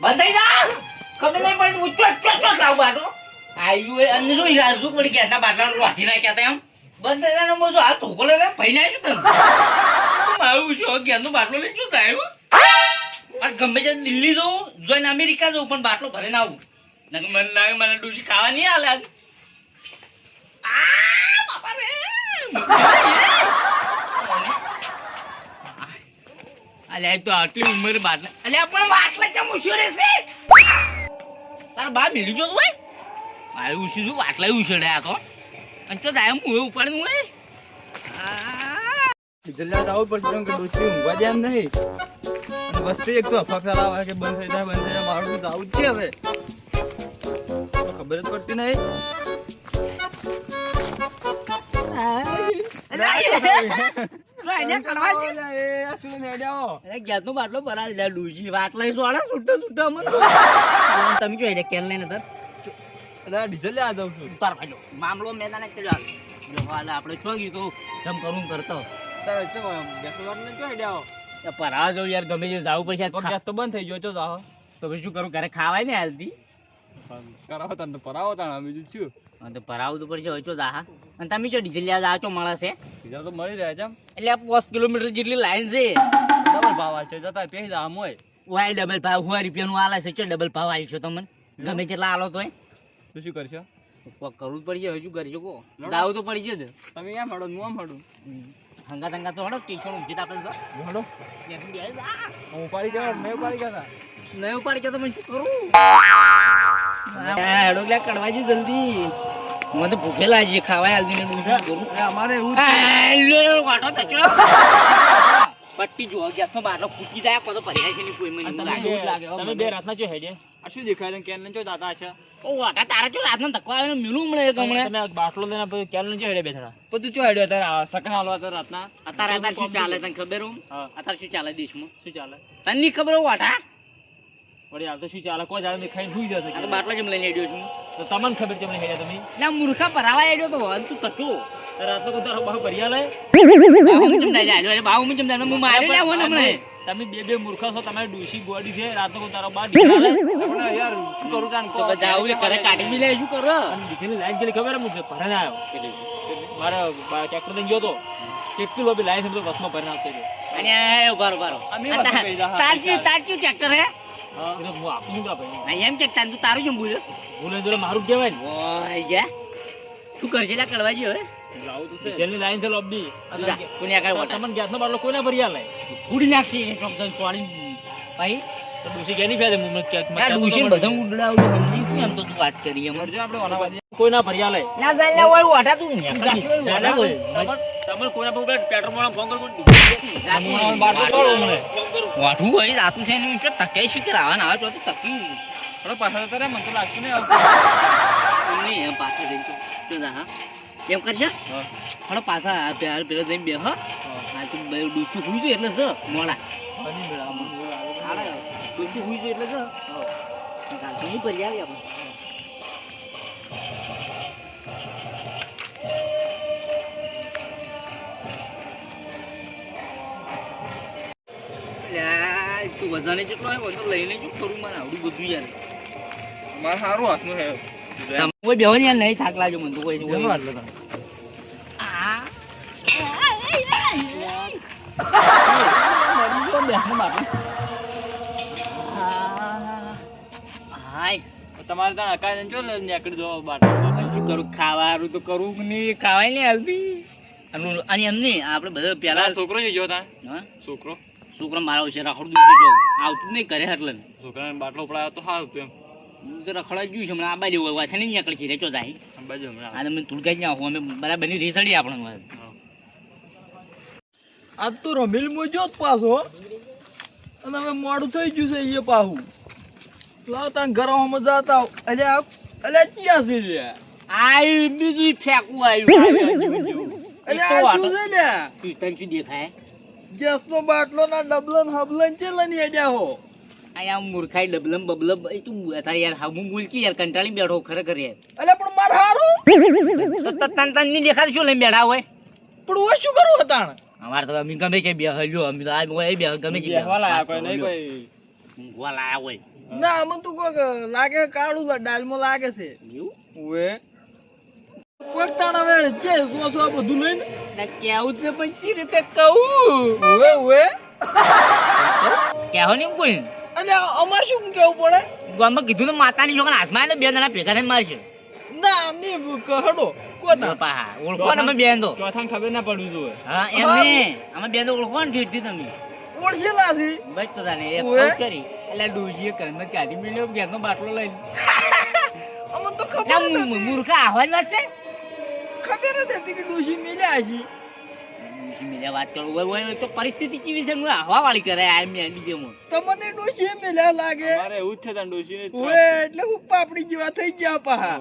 બંધ થઈ જા ખબર નહીં પડી હું ચોટ લાવ બાટલો આયુ એ અને જોઈ રાજુ પડી ગયા ના બાટલા વાથી નાખ્યા તા એમ બંધ થઈ જા મો જો હાલ ધોકો લે ભઈ નાખ્યો તને મારું છો કે બાટલો લઈ શું થાય આ ગમે તે દિલ્હી જવું જોઈને અમેરિકા જવું પણ બાટલો ભરીને આવું નક મન લાગે મને ડૂસી ખાવા નહીં આલે આ બાપા રે અલ્યા તો આટલી ઉંમર બાટલા અલ્યા પણ બાટલા કેમ ઉછળે છે તાર બા મિલી જો ભાઈ મારે ઉછી છું બાટલા ઉછળે આ તો અને તો જાય હું ઉપાડ હું જલ્દી જાવ પડશે કે ડોસી ઊંઘવા દે એમ નહીં અને વસ્તી એક તો અફવા ફેલાવે કે બંધ થઈ જાય મારું તો આવું જ છે હવે ખબર જ પડતી નહીં બાટલો ભરા ડૂસી બાટલા સોડા છૂટો છૂટો તમે જો કેલ લઈને ડીઝલ લેવા જાઉં છું તાર ભાઈ મામલો મેદાને ચાલ આપણે છો ગયું તો જમ કરું કરતો પરાવા જવું યાર ગમે તે જવું પડશે ગેસ તો બંધ થઈ ગયો છો જાઓ તો પછી શું કરું ઘરે ખાવાય ને હાલતી કરાવો તને પરાવો તાણ બીજું શું તો ભરાવું તો પડશે હોય છો જા અને તમે જો ડીઝલ લેવા જાવ છો મળે છે બીજા તો મળી રહ્યા છે એટલે 5 કિલોમીટર જેટલી લાઈન છે ડબલ ભાવ આવશે જતા પેહી જા આમ હોય વાય ડબલ ભાવ 100 રૂપિયાનું આલે છે ચો ડબલ ભાવ આવી છો તમને ગમે તેટલા આલો તોય તો શું કરશો કરવું જ પડશે હવે શું કરી શકો જાવું તો પડશે જ તમે એમ હડો હું આમ હડું હંગા તો હડો ટીશન ઊંચી આપણે તો હડો હું ઉપાડી ગયા મેં ઉપાડી ગયા નહીં ઉપાડી ગયા તો મેં શું કરું હેડો લે કડવાજી જલ્દી મને તો ભૂખે લાગી ખાવાય હાલતી ને શું કરું અમારે એવું વાટો થચો પટ્ટી જો ગેસ નો બાટલો ફૂટી જાય તો ભર્યા છે ને કોઈ મને લાગે તમે બે રાતના જો હેડે આ શું દેખાય છે કેન લઈને જો દાદા છે ઓ વાટા તારા જો રાતનો ધક્કો આવ્યો મિલું મળે ગમણે તમે બાટલો લઈને પછી કેન લઈને જો હેડે બેઠા બધું જો હેડે અત્યારે સકન હાલવા તો રાતના અત્યારે શું ચાલે તને ખબર હું અત્યારે શું ચાલે દેશમાં શું ચાલે તને નહીં ખબર હોય વાટા વળી હાલ તો શું ચાલે કોઈ જાણે ખાઈને ભૂઈ જશે આ તો બાટલો જેમ લઈને હેડ્યો છું તો તમને ખબર છે મને હેડ્યા તમે ના મૂર્ખા ભરાવા હેડ્યો તો તું કચો રાતનો બધા બહુ ભર્યા લે બાહુ જમ જાય હું મારી લેવો ને હમણે તમે બે મૂર્ખા છો તમારી ડોશી ગોડી છે રાતનો તારો બા ઢીલા યાર શું કરું તાન તો જાવ લે કરે કાઢી મી લે શું કરો અને દીકરીની લાઈન ગેલી ખબર મને ભરાને આવ્યો મારા ટ્રેક્ટર લઈને ગયો તો કેટલી લોબી લાઈન સમજો બસમાં ભરીને આવતો રહ્યો અને ઉભારો તારચું ટ્રેક્ટર હે હા હું આપું છું ભાઈ એમ કે તું તારું જેમ બોલ્યો બોલે જોડે મારું કહેવાય ને ઓય ગયા શું કરશે લા કડવાજી હવે લાવ તો છે જેની લાઈન છે લોબી કોની આગળ વટા તમને ગેસનો બાટલો કોઈને ભરી આલે ઉડી નાખી ચોકસન સોળી ભાઈ તો ડોશી કેની ફેદે મુમત કે આ ડુશીન બધા ઉડાવું સમજી તું એમ તો તું વાત કરી એમ જો આપણે ઓનાવાજી કોઈ ના ભરી આલે ના જાય લે ઓય વટા તું તમે કોઈના પર પેટ્રોલ માં ફોન કર વાઠું હોય જાતું છે ને તકે શું કે રાવા ના તો તકી થોડો પાછળ તો રે મને તો લાગતું નહીં નહીં એમ પાછળ જઈને તો જા હા કેમ કરશે થોડો પાછા પેલો જઈને બે હા તું ડૂસું હુઈ જાય એટલે મોડા ડૂસું હુઈ જાય એટલે નહીં ભરી આવી આપણે તું બધાને જેટલો આવ્યો તો લઈને જ કરું મને આવડું બધું યાર મારે સારું હાથનું છે કોઈ બેવાની યાર નહીં થાક લાગ્યો મને તો કોઈ તમારે ત્યાં અકાય જો નીકળી દો બાટલો શું કરું ખાવાનું તો કરવું નહીં ખાવાય નહીં હાલતી અને એમ નહીં આપણે બધા પેલા છોકરો જ જો તા હા છોકરો છોકરા મારા છે રખડું દૂધ જો આવતું નહીં કરે એટલે છોકરાને બાટલો પડાયો તો સારું એમ તો રખડા જ ગયું છે હમણાં આ બાજુ વાથા નહીં નીકળી છે રેચો જાય આ બાજુ હમણાં આ તમે તુડકા જ ના આવો અમે બરાબરની રેસડી આપણે આજ તો રમેલ મોજો જ પાછો અને હવે મોડું થઈ ગયું છે એ પાછું લાવતા ઘરમાં જતા અલ્યા ક્યાં છે લે આઈ બીજું ફેંકવું આવ્યું અલ્યા આ શું છે લે તને શું દેખાય ગેસનો બાટલો ના ડબલન હબલન છે લઈને હેડ્યા હો અહીંયા મૂર્ખાઈ ડબલમ બબલમ તું તારે યાર હું બોલકી યાર કંટાળી બેઠો ખરેખર યાર અલ્યા પણ માર હારું તો તન નહીં દેખાતું શું લઈને બેઠા હોય પણ હું શું કરું હતાણ અમારે તો અમે ગમે છે બે હલ્યો અમે તો આ બે ગમે છે બેહવા લાયા કોઈ નહીં કોઈ ઊંઘવા લાયા હોય ના આમાં તો કોક લાગે કાળું દાલમાં લાગે છે એવું ઓએ કોક તાણ હવે છે સો સો બધું લઈને ના કેવું છે પછી રીતે કહું ઓએ ઓએ કેવો નહીં કોઈ અને અમાર શું કેવું પડે ગામમાં કીધું તો માતાની છોકરા હાથમાં આવે ને બે જણા ભેગા થઈને મારશે ના આમની કહડો કોતા બાપા ઓળખો ને અમે બેન તો ચોથાને ખબર ના પડવું જોઈએ. હા એમ નહીં અમે બેન તો ઓળખો ને ઠીક તમે ઓળશેલા છે બસ તો તાને એ ઓએ. ફોન કરી એટલે ડોજીએ ઘરમાં કાઢી મેલ્યો ગેસનો બાટલો લઈને અમને તો ખબર જ હતી મૂર્ખા આવાજ વાત છે ખબર જ હતી કે ડોશી મેલ્યા છે ડોશી મેલ્યા વાત કરું હોય તો પરિસ્થિતિ કેવી છે હું હવા વાળી કરે આ મેંડી જેમ તમને ડોશી મેલ્યા લાગે મારે એવું જ છે તાન ડોશીને જ ઓએ એટલે હું પાપડી જેવા થઈ ગયા પાહા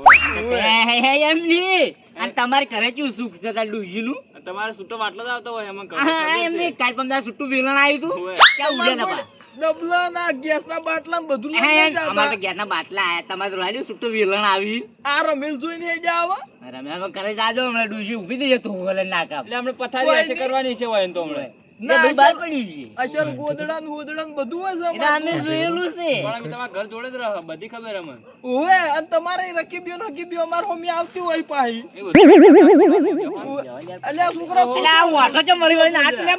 એમ નહીં અને તમારે ઘરે કેવું સુખ છે તાર ડોશીનું ત્રાસ. તમારે છૂટો બાટલો જ આવતો હોય એમાં હા એમ નહીં કાલ પંદર છૂટું વેલણ આવ્યું ઓએ. હતું ક્યાં ઉડ્યા હતા ડબલા ના ગેસ ના બાટલા ને બધું હા, લઈને અમારે તો જતા ગેસના બાટલા આયા તમારે રોહાડ્યું છૂટું વેલણ આવી આ રમેલ જોઈને જાવ રમ્યા ઘરે જાજો હમણાં ડોશી ઊભી થઈ જતો હોલે નાકા એટલે આપણે પથારી હશે કરવાની છે હોય એમ તો હમણાં. ના બહાર પડી છે અસલ ગોદડા ને વોદડા ને બધું હોય છે એટલે અમે જોયેલું છે પણ અમે તમારા ઘર જોડે જ રહો બધી ખબર અમને. ઓએ અને તમારે રકીબીઓ માર હોમી આવતી હોય પાહી એ બધું એટલે આ છોકરા એટલે આ વાટો ચો મળી વળીને હાથ ને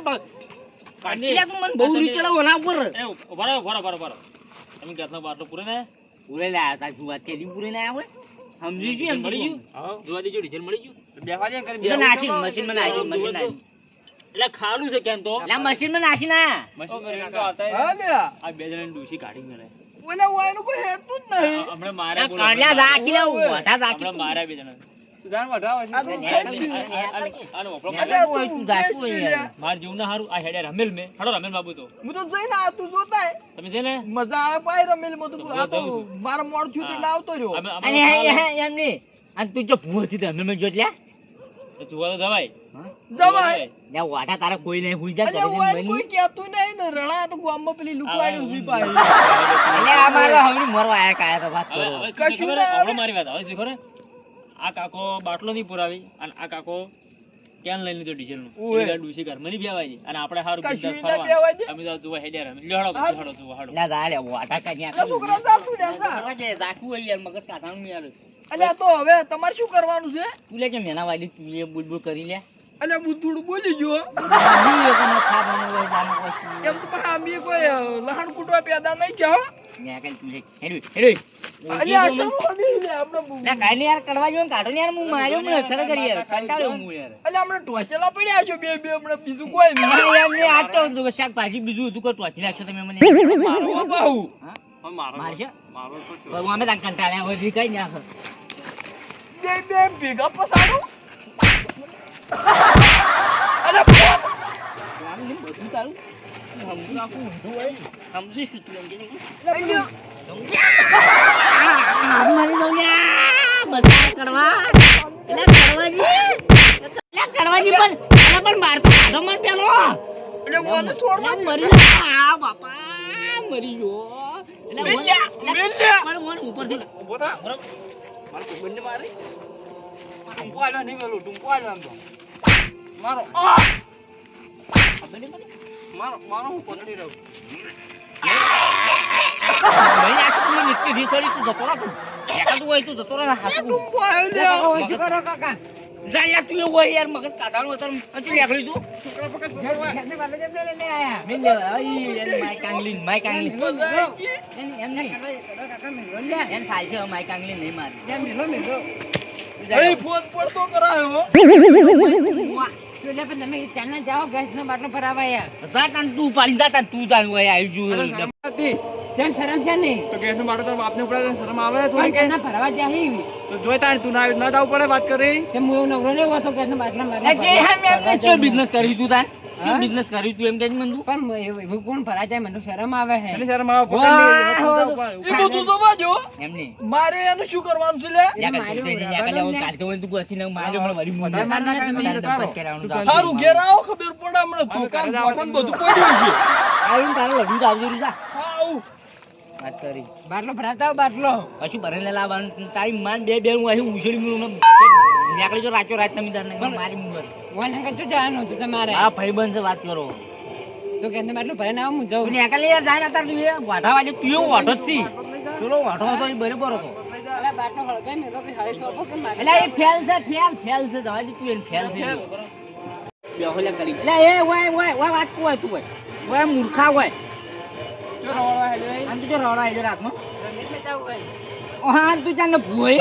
કાઢી લે મને બહુ નીચેલા ઓના ઉપર એ ઉભા રહો, ઉભા રહો, ઉભા રહો, ઉભા રહો. તમે ગેસનો બાટલો પૂરો ને પૂરે લે આ તારી વાત કેદી પૂરે ના આવે સમજી છું એમ મળી મળી ગયું? જોવા દેજો ડીઝલ મળી ગયું? બેહવા દે કરી ગયું બેહવા નાસી દે. મશીન માં નાસી મશીન નાસી એટલે ખાલું છે કેમ તો એટલે મશીન માં નાસી ના મશીન કરીને તો આવતા હા લે આ બે જણાની ડૂસી કાઢી મેળે. ઓલા વાયનું કોઈ હેડતું જ નહીં હમણાં માર્યા બોલો. કાઢ્યા રાખી લે વાટા રાખી હમણાં માર્યા બે જણા. તું જાણ વઢાવો છે. આ તો ખાઈ જ નહીં. આનો વપરાશ નેટ કરે. હોય તું જાતું હોય યાર. માર જેવું ના હારું આ હેડે રમેલ મેં હાડો રમેલ બાબુ તો હું તો જઈને આ તું જોતા હે. તમે છે ને મજા આવે પાય રમેલ માં તો આ તો મારા મોડ છૂટ એટલે આવતો રહ્યો અમે અને એમ નહીં અને તું જો ભૂવો થી તમે મેં જોત લે જોવા તો જવાય. જવાય લે વાટા તારા કોઈ નહીં ભૂલ જા એટલે ઘરે ઓય જઈને કોઈ કહેતું નહીં ને રણા તો ગામમાં પેલી લુકવાડ્યું છે પાહી એટલે અમારે હવે મરવા આયા કાયા તો વાત હવે કરો હવે કશું શું ખબર ના આવે. હવે મારી વાત હવે શું ખબર આ કાકો બાટલો નહીં પુરાવી અને આ કાકો કેન લઈ લીધો ડીઝલ નું ઓય. ડૂસી ઘર મને બેવાય છે અને આપણે હારું કશું બિંદાસ ના ફરવા બેવાય છે. અમે તો જોવા હેડે રમે લેડો હાડો જોવા હાડો લે જા લે વાટા કાઢી એટલે છોકરા જાતું રહ્યા કે રાખવું હોય યાર મગજ કાઢવાનું યાર એટલે આ તો હવે તમારે શું કરવાનું છે તું લે કે મેના વાલી તું લે બુલબુલ કરી લે એટલે હું થોડું બોલી ગયો એમ તો પાછા અમે કોઈ લહણ કૂટવા પેદા નહીં છે હો એટલે આ શું બની લે આપણે એટલે આપણે ટોચેલા પડ્યા છો બે હમણાં બીજું કોઈ નહીં શાકભાજી બીજું હતું કોઈ ટોચી નાખશો તમે મને ઓ બાહુ હવે મારો મારશે? મારો તો શું? હવે અમે તાર કંટાળ્યા હોય કઈ નાખો બે ભેગા પસાડું અરે ફોન બધું તારું સમજી નાખું ઊંધું હોય સમજી શું તું સમજી નહીં? અહીંયા મારી દઉં લ્યા. બધા કરવા એટલે કરવાજી પણ એને પણ મારતો ખાધો મને પેલો એટલે મને છોડવા દે. મરી જા. આ બાપા મરી ગયો એટલે મેલ લ્યા, મેલ લ્યા. મને મને ઉપરથી ઊભો થા. બરોબર. મારે કોઈ બંને મારે ટૂંકો આવ્યો નહીં પેલું ટૂંકો આવ્યો એમ તો મારો ખબર નહીં મને. મારો હું પકડી રહ્યો મરી નાખી તું મને નીચે રીસોડી તું જતો રહો તું. દેખાતું હોય તું જતો રહો ને હાથું. ટૂંકો આવ્યો લે મગજ કરો કાકા. જા યાર તું એવું હોય યાર મગજ કાઢવાનું હતું હજી નીકળી તું. મેલ લેવા. આઈ, એની માય કાંગલી માય કાંગલી. મજા આવી ગઈ. એમ નહીં. એમ થાય છે માય કાંગલી નહીં મારી. અહીં ફોન પડતો કરાયો તું પાડી જાતા તું તાન હોય આવી જુ તો ગેસનો બાટલો તારા બાપને ઉપડાવે તને શરમ આવે થોડી તો જોઈ તાર તું ના ના જાવ પડે વાત કરી બિઝનેસ કરી તું તાન બિઝનેસ કરી તું એમ કે મને તું એટલે શરમ આવે એ બધું તો વાજો એમ નહીં મારે એનું શું કરવાનું છે લે સારું ઘેર આવો ખબર પડે હમણાં દુકાન બોકાન બધું પડ્યું છે આવું કશું ભરેલા લાવવાનું તારી માન બે બે હું અહીં ઉછળી નીકળી જો રાચો રાત તમે મારી મુંગર હા ભાઈ બંધ વાત કરો તો ઘરને બાટલો ભરીને આવું, હું જાઉં. તું નેકળ યાર જાય ને અત્યારે તું એ વાઢા વાળી તું એવો વાઢો જ છી. પેલો વાઢો હતો એ બરોબર હતો. અલા, બાટલો હળગાઈ મેલો કે હારે સોપો કે મારે? એટલે એ ફેલ છે જવા દે તું એને ફેલ છે. બેહો લે કરી. એટલે એ ઓય વાત તું હોય તું ઓય મૂર્ખા હોય. જો રવાડવા હેડ્યો એ. આમ તો જો રવડા આઈ રાતમાં. રંગીત મેં જાઉં હોય. ઓ હા તું ચાલ ને ભૂઈ.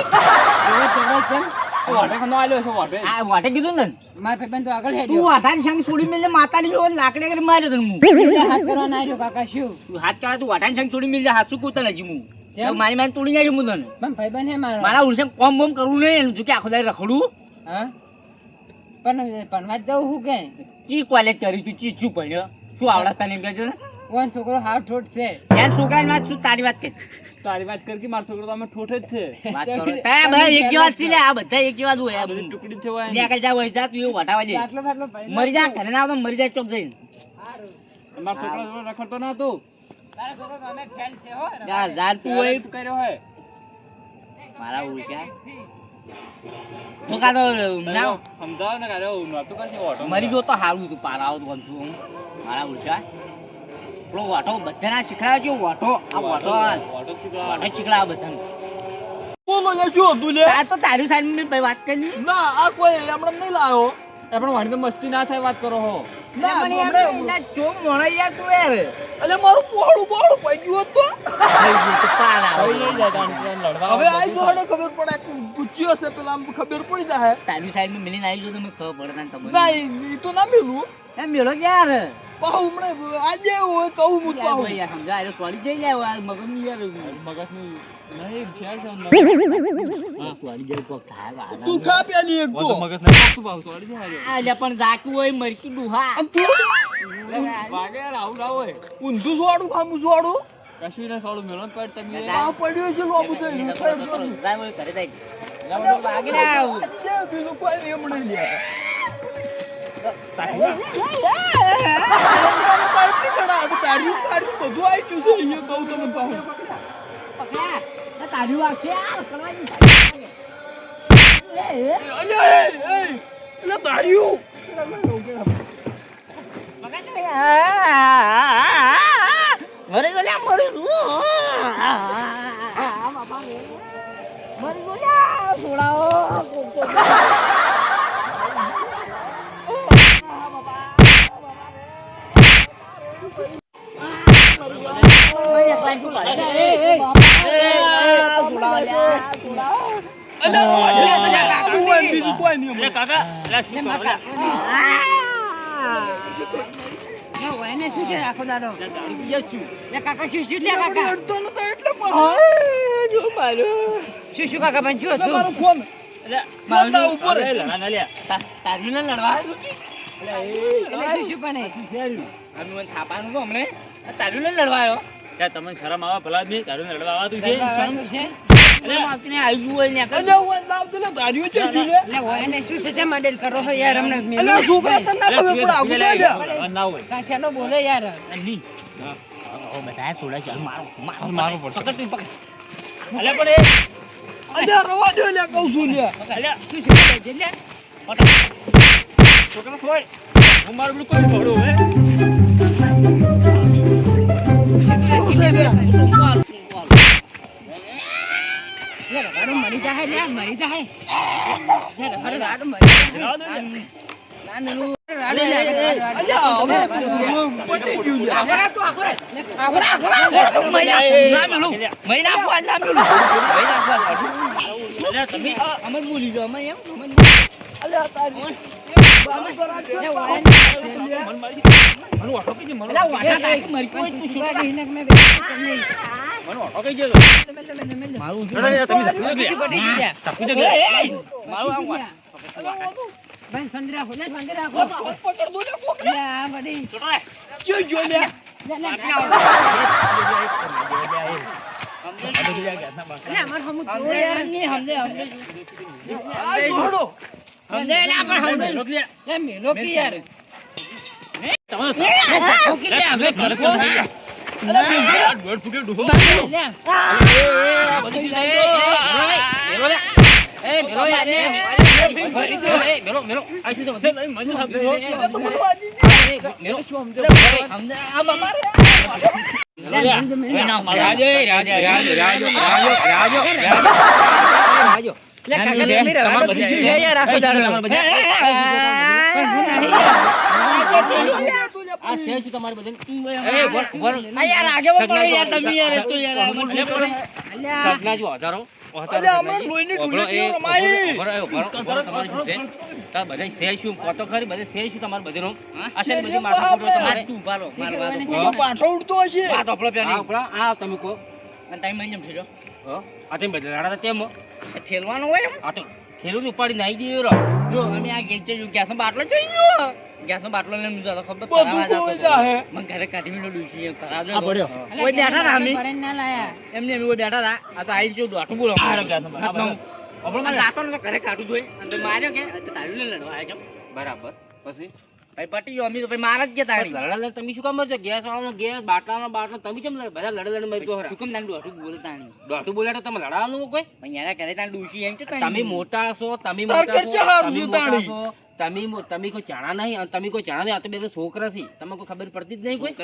એવો ચગડે છે. તો વાટે ખનો આલ્યો છે વાટે. આ વાટે કીધું ને મારા ભાઈબંધ તો આગળ તું હેડ્યો. વાટાની સંગ છોડી મેલ માતાની જોડે લાકડી કરી માર્યો તને હું. એટલે હાથ કરવા ના આવ્યો કાકા, શું? તું હાથ કરા તું વાટાની સંગ છોડી મેલ હાથ શું કૂતા નજી હું. કેમ? મારી તોડી નાખ્યું હું તને. પણ ભાઈબંધ હે મારો. મારા ઉલસે કોમ બોમ કરવું નહીં એનું જો કે આખો દાડો રખડું. હા? પણ ભણવા જ જવું હું કે? ચી કોલેજ કરી તું ચી શું ભણ્યો શું આવડે તને એમ કહે છે ઓન છોકરો હાવ ઠોઠ છે. યાર છોકરાની વાત શું તારી વાત કે તારી વાત કર કે મારો છોકરો તો અમે ઠોઠ જ છે. વાત કરો હા બધા એક જેવા જ છે લે આ બધા એક જેવા જ હોય બધી ટુકડી જ છે વાય. નેકળ જા હોય જા તું એવું વટાવા દે બાટલો બાટલો ભરીને મરી જા ઘરે ના આવ તો મરી જાય ચોક જઈને હારું. મારો છોકરો જોડે રખડતો ના તું. તારા છોકરો તો અમે ફેલ છે હો. જા જા તું હોય તું કર્યો હોય. મારા ઉલચા તો કા તો ના સમજાવ ને કારે નહોતું કરશે ઓટો. મરી ગયો તો હારું તું પારાવ તો બનતું હું મારા ઉલચા પેલો વાટો બધાના શીખડાયો છે વાટો આ વાટો ઓટો ચીકડા. વાટો શીખડાયો બધાને બોલો લે શું હતું લે? આ તો તારી સાઈડ ની વાત કરી ના આ કોઈ હમણાં નહીં લાયો. આપણે વાણી તો મસ્તી ના થાય વાત કરો હો. ના મને યાર ચોમ મોણા યાર તું યાર એટલે મારું પોળું પડી ગયું હતું. થઈ ગયું તો પારા હવે લઈ જાય તાણી લડવા. હવે આઈ જો હડે ખબર પડે પૂછ્યો હશે પેલા આમ ખબર પડી જાય. તારી સાઈડ માં મિલીને આવી જો તો મને ખબર પડે તને તમને ના ઈ તો ના મેલું. એ મેળો યાર પાહુ હમણાં આજે હોય કહું હું યાર પાહુ. ભાઈ યાર સમજા આરે સોરી જઈ જાય આ મગન યાર મગજનું નહીં ફેર છે અંદર. હા સોરી જઈ કોક થાય તું ખા પેલી એક તો. મગજ નહીં તું પાછું સોરી જાય આ લે પણ જાતું હોય મરકી ડુહા અને તું વાગે રાવ રાવ હોય ઊંધું સોડું ખામું સોડું કશું ને સોડું મેળો પર તમે આ પડ્યો છે લોબુ થઈ જાય કરે જાય વાગે ના પેલું કોઈ એમ નહીં લે તારી વાત છે આ કરવાની મરી ગયો મરી ગયો છોડાવો આખો દાડો કાકા શું શું લે કાકા શું શું કાકા પણ શું હતું ફોન તારી ને લડવા શું શું પણ અમે થાપાનું તો હમણે તારી ને લડવાયો તમને શરમ આવે ભલા નહીં તારું રડવા આવતું છે છે આવતી આવી ગયું હોય ને એટલે હોય ને શું છે તે મદદ કરો છો યાર અમને ના હોય કાઠિયાનો બોલે યાર બધા છોડા છે મારું મારું પડશે. પકડ તું પકડ અલે પણ એ રવા દો લે કહું છું લે અલે શું શું છે લે છોકરા થોય હું મારું બિલકુલ ભડો હે મરી જાય લે મરી જાય રાડો મરી મેલો. શું સમજો? સમજે આ બાપા રે. લે કાકા તમે રવા દો. શું છે યાર આખો દાડો તમારે બધા? આ છે શું તમારે બધાને? આ યાર આગેવાન પડો યાર તમે યાર એ તો યાર આમાં અલ્યા સગના જો હજારો અલ્યા હમણાં લોહીની ઢૂંઢી રમાઈ. આ તું ઉભા રહો, માર વાત ઉભા. બધો પાછો ઉડતો હશે. આ ટોપલો પહેરી. અને time માં જેમ થયો. ઠેલવાનું હોય એમ? જો અમે આ ગેસનો બાટલો જોઈ ગયો. ગેસનો બાટલો લઈને જતો ખબર બધું ભરાવા જતો કોઈ હતો. જાહે. મને ઘરે કાઢી મેલો ડૂસી એમ ભરાવા જતો. પડ્યો. ઓય બેઠા હતા અમે. કરીને ના લાયા. એમને અમે ઓય બેઠા હતા. આ તો આઈ જો દોઠું બોલો. આ જાતો ને તો ઘરે કાઢું જોઈ. અને માર્યો કે આ તો તારું લઈને લડવા આવ્યો છો. બરાબર પછી ભાઈ પટી ગયો. અમે તો ભાઈ માર જ ગયા તારી. તમે શું કામ મરજો ગેસ વાળાનો ગેસ બાટલાનો બાટલો તમે કેમ બધા લડે મરજો શું કેમ તારું દોઠું બોલે તાણી? દોઢું બોલે તો તમે લડાવાનું કોઈ પણ યાર ઘરે તાણ ડૂસી એમ છે તમે મોટા છો તમે તાર મોટા કરજે હારું છો, છું તમે મોટા તાણી. છો. તમે કોઈ ચાણા નહીં અને તમે કોઈ ચાણા નહીં આ તો બે તો છોકરા છે તમે કોઈ ખબર પડતી જ નહીં કોઈ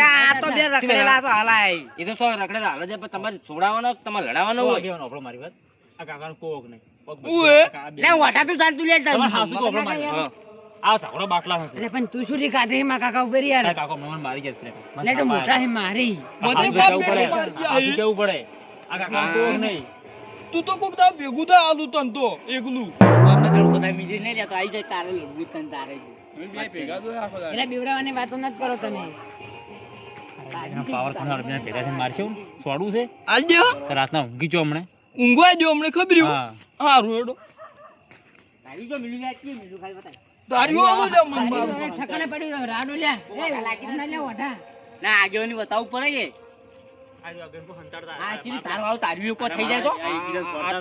આ તો બે રખડેલા તો હાલાય. એ તો શું રખડેલા હાલે છે પણ તમારે છોડાવવાનો તમારે લડાવવાનો હોય ઉએ. લે વાટા તું ચાલ તું લે ચાલ. એટલે પણ તું શું રી કાઢી માં કાકા ઉપર યાર લે તો મોટા હે મારી બધે કામ કરી મારી. તું તો કોક તાર ભેગું થાય આલું તન તો એકલું. અમને તો લોકો તારી બીજી નહીં લેતો. આઈ જાય તારે લડવું તને તારે જ. એટલે બીવડાવાની વાતો ન કરો તમે આલ દે. ઊંઘવા દો હમણે ખબર્યું. હારું હેડો. તારી જો મિલી જાય કે મિલું ખાલી બતાય. તારીઓ આવો લે મન મારું. ઠકાણે પડી રહ્યો રાડો લે એ લે ઓઢા ના આગેવાની બતાવવું પડે કે આ ચીલી તારું આવું તારી ઉપર થઈ જાય તો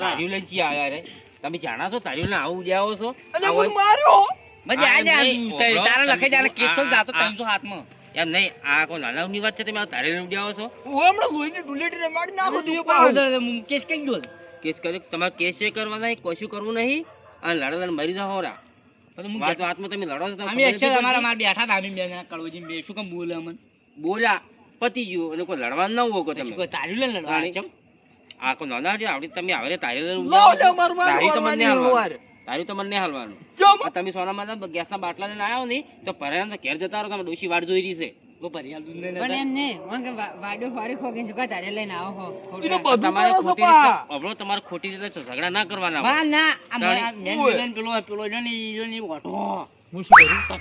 તારીઓ લઈને ચી આયા રે તમે જાણા છો તારીઓ ને આવું જાઓ છો અલ્યા મને માર્યો. મજે આ જા નહીં, તારે લખે જાય કેસો જાતો 300 હાથમાં. એમ નહીં આ કોઈ નાના ની વાત છે તમે આ તારીઓ લઈને જાઓ છો હું હમણાં લોહીની ઢુલેટી રમાડી નાખો દીયો પાહો પાહો. કેસ કઈ ગયો કેસ કરી તમારે કેસ એ કરવા નહીં કશું કરવું નહીં અને લડવા મરી જાઓ રા વાત વાતમાં તમે લડો છો અમે એક્ચુઅલી અમારા માર બેઠા હતા અમે બે જણા કળવજી બે શું કેમ બોલે અમને બોલ્યા પતી ગયું અને કોઈ લડવાનું ના હોય તમે કોઈ તારી લઈને લડવા કેમ આ કોઈ નાના છે આવડી તમે આવે તારી લઈને લો લે મારું તારી તો મને નહીં મારવાનું હાલવાનું. તારી તો મને નહીં હાલવાનું ચમ. આ તમે સોનામાં ગેસના બાટલા લઈને આવ્યા હો ને તો પર્યાન તો ઘેર જતા રહો તમે ડોશી વાટ જોઈ રહી છે તો ભરિયાલ દૂધ લઈને પણ એમ ને મને વાડો ફાડી ખોગીને શું તારે લઈને આવો હો એને બધું તમારે કરો છો ખોટી પા. રીતે અબળો તમારે ખોટી રીતે ઝઘડા ના કરવાના હોય. ના ના આ તારી- મારા મેન ઓય. વિલન પેલો જો ને ઈજો ની ઓટો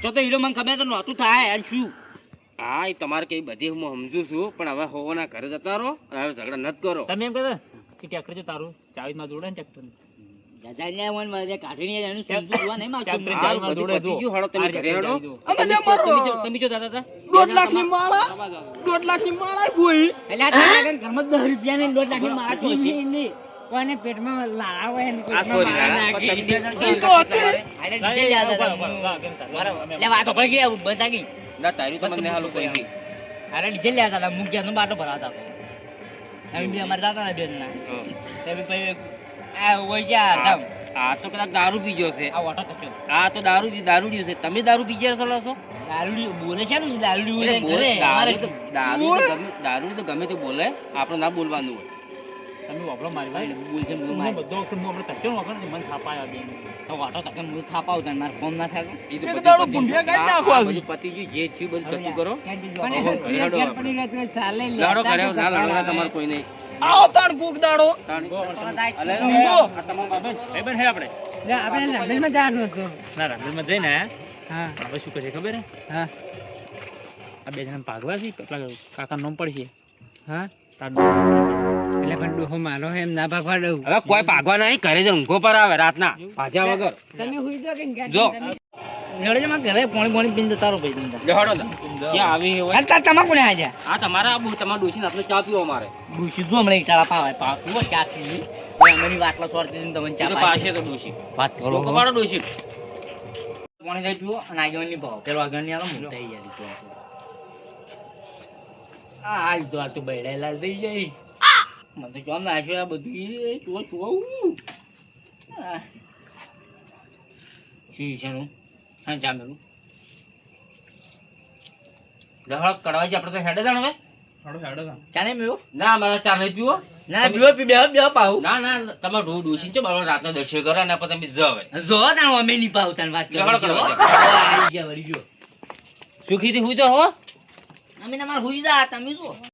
તો તો હીરો મને ખબર તો નહોતું થાય અને શું હા એ તમારે કઈ બધી હું સમજુ છું પણ હવે હોવાના ઘરે જતા રહો અને હવે ઝઘડા નથી કરો તમે એમ કહેતા કે ટ્રેક્ટર છે તારું ચાવીમાં જોડે ને ટ્રેક્ટર દાદાને મન મારે કાઢીને એનું સમજુ જોવા નહીં માંગતો હારું, બધું પતી ગયું. હળો તમે ઘરે હળો. અને લે મારો. તમે જો દાદા હતા 1.5 લાખની માળા 1.5 લાખની માળા કોઈ. એટલે આ તારા ઘરમાં 10 રૂપિયા ને 1.5 લાખની માળા તો હશે. કોને પેટમાં લાળા હોય ને આ sorry, મારા ના, નાખી. પણ તમે એ તો અત્યારે. આલે નીચે લે આ દાદા. બરાબર. લે વાતો પડી ગઈ બંધ ગઈ ના તારી તો મને હાલું કરી હતી. અરે નીચે લે આ દાદા મુગ્યાનો બાટો ભરાતા હતો એમ બી અમારે જાતા હતા બેન ના હા. તે બી પછી આ હોય ગયા ધમ આ તો કદાચ દારૂ પીજો છે આ ઓટો તો થયો આ તો દારૂડિયું છે તમે દારૂ પી ગયા છો દારૂડી બોલે છે ને દારૂડી બોલે એટલે ઘરે અમારે દારૂ તો ગમે તે બોલે આપણે ના બોલવાનું હોય તમે વાપરો મારી ભાઈ બોલ છે હું મારે બધો વખત હું આપણે તચ્ચો વાપરો ને મન થાપાયા બેન. તો ઓટો તકે હું થાપાવ તને માર ફોન ના થાય તો. એ તો એક બધું દાડો પતી ભૂંડિયા ગયું. કાઢી આ નાખવા બધું પતી ગયું જે થયું બધું ચતું કરો પણ ઓહો, એ હેડો ઘેર આપણે. પડી રહે તો ચાલે લે લાડો કરે ના લાડો તમારે કોઈ નહીં આવો તાણ કોક દાડો. અલે, ઊંઘો. આ તમારો બાબા છે. આપણે રામેલમાં જવાનું હતું ના રામદેવમાં જઈને હા હવે શું કરશે ખબર હે હા આ બે જણા ભાગવા છે કાકા નોમ પડશે હા તાર એટલે પણ ડોહો મારો હે એમ ના ભાગવા દઉં હવે કોઈ ભાગવા નહીં ઘરે જ ઊંઘો પર આવે રાતના ભાજ્યા વગર તમે હુઈ જાઓ કે ઘેર જો. તમે- નડે માં ઘરે પાણી પીને જતા રહો ભાઈ તમે જહડો દા. ક્યાં આવી હોય આ તમાકુ ને આજા આ તમારા તમારા ડોશી હાથનો ચા પીવો અમારે ડૂસી જો હમણાં ઈટાળા પાવે પાકું ક્યાં થી અમારી વાટલા સોરતી તમને એ ચા તો પાશે પાસે તો ડોશી વાત કરો લોકો પાડો ડોશી પાણી જાય પીવો અને આગળની ભાવ પેલો આગળની આલો મોટા થઈ જાય તો આ તો આ તો બૈડાયેલા થઈ જાય મને તો કેમ નાખ્યો આ બધું એ ચો શીશાનું હા જામેલું દહળ કડવા છે આપણે તો હેડે જાણ હવે ચાલે મેવો ના મારા ચા નહીં પીવો ના પીવો બે પાઉ ના ના તમે ડોસી છે બાળો રાતનો દર્શન કરે ને પછી તમે જ હવે જો તાણ અમે નહીં પાઉ તાણ વાત દહળ કડવા છે. આવી ગયા વળી ગયો સુખીથી હું તો હો અમે તમારે હુઈ જા તમે શું